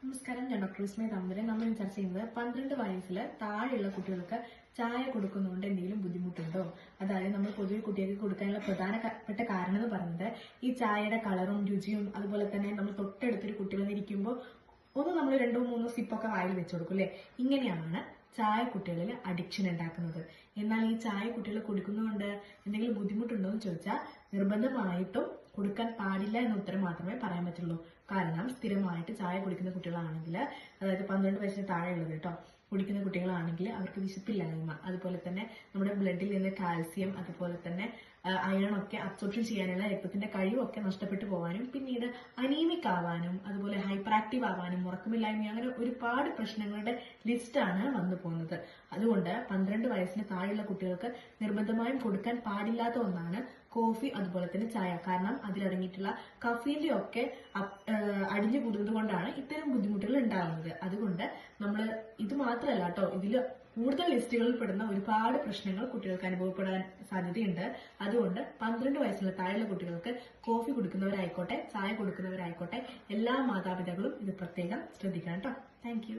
നമസ്കാരം, ഞാൻ ഡോക്ടർ വിസ്മയ താമരൻ. നമ്മൾ ചർച്ച ചെയ്യുന്നത് 12 വയസ്സിൽ താഴെയുള്ള കുട്ടികൾക്ക് ചായ കൊടുക്കുന്നതുകൊണ്ട് എന്തെങ്കിലും ബുദ്ധിമുട്ടുണ്ടോ? അതായത് നമ്മൾ പൊതുവെ കുട്ടികൾക്ക് കൊടുക്കാനുള്ള പ്രധാനപ്പെട്ട കാരണം എന്ന് പറയുന്നത് ഈ ചായയുടെ കളറും രുചിയും, അതുപോലെ തന്നെ നമ്മൾ തൊട്ടടുത്തൊരു കുട്ടി വന്നിരിക്കുമ്പോൾ നമ്മൾ 2-3 സിപ്പൊക്കെ വായിൽ വെച്ചു കൊടുക്കും അല്ലെ? ഇങ്ങനെയാണ് ചായ കുട്ടികളിൽ അഡിക്ഷൻ ഉണ്ടാക്കുന്നത്. എന്നാൽ ഈ ചായ കുട്ടികൾ കൊടുക്കുന്നതുകൊണ്ട് എന്തെങ്കിലും ബുദ്ധിമുട്ടുണ്ടോ എന്ന് ചോദിച്ചാൽ നിർബന്ധമായിട്ടും കൊടുക്കാൻ പാടില്ല എന്ന ഉത്തരം മാത്രമേ പറയാൻ പറ്റുള്ളൂ. കാരണം സ്ഥിരമായിട്ട് ചായ കുടിക്കുന്ന കുട്ടികളാണെങ്കിൽ, അതായത് 12 വയസ്സിന് താഴെയുള്ളത് കേട്ടോ, കുടിക്കുന്ന കുട്ടികളാണെങ്കിൽ അവർക്ക് വിശപ്പില്ലായ്മ, അതുപോലെ തന്നെ നമ്മുടെ ബ്ലഡിൽ നിന്ന് കാൽസ്യം, അതുപോലെ തന്നെ അയൺ ഒക്കെ അബ്സോർപ്ഷൻ ചെയ്യാനുള്ള രക്തത്തിന്റെ കഴിവൊക്കെ നഷ്ടപ്പെട്ടു പോകാനും, പിന്നീട് അനീമിക് ആവാനും, അതുപോലെ ഹൈപ്പർ ആക്റ്റീവ് ആവാനും, ഉറക്കമില്ലായ്മ, അങ്ങനെ ഒരുപാട് പ്രശ്നങ്ങളുടെ ലിസ്റ്റാണ് വന്നു പോകുന്നത്. അതുകൊണ്ട് 12 വയസ്സിന് താഴെയുള്ള കുട്ടികൾക്ക് നിർബന്ധമായും കൊടുക്കാൻ പാടില്ലാത്ത ഒന്നാണ് കോഫി, അതുപോലെ തന്നെ ചായ. കാരണം അതിലടങ്ങിയിട്ടുള്ള കഫീന്റെ ഒക്കെ അടിഞ്ഞു കൂടുന്നത് കൊണ്ടാണ് ഇത്തരം ബുദ്ധിമുട്ടുകൾ ഉണ്ടാകുന്നത്. അതുകൊണ്ട് നമ്മൾ ഇത് മാത്രമല്ല കേട്ടോ, ഇതിൽ കൂടുതൽ ലിസ്റ്റുകളിൽ പെടുന്ന ഒരുപാട് പ്രശ്നങ്ങൾ കുട്ടികൾക്ക് അനുഭവപ്പെടാൻ സാധ്യതയുണ്ട്. അതുകൊണ്ട് 12 വയസ്സിന് താഴെയുള്ള കുട്ടികൾക്ക് കോഫി കൊടുക്കുന്നവരായിക്കോട്ടെ, ചായ കൊടുക്കുന്നവരായിക്കോട്ടെ, എല്ലാ മാതാപിതാക്കളും ഇത് പ്രത്യേകം ശ്രദ്ധിക്കണം കേട്ടോ. താങ്ക്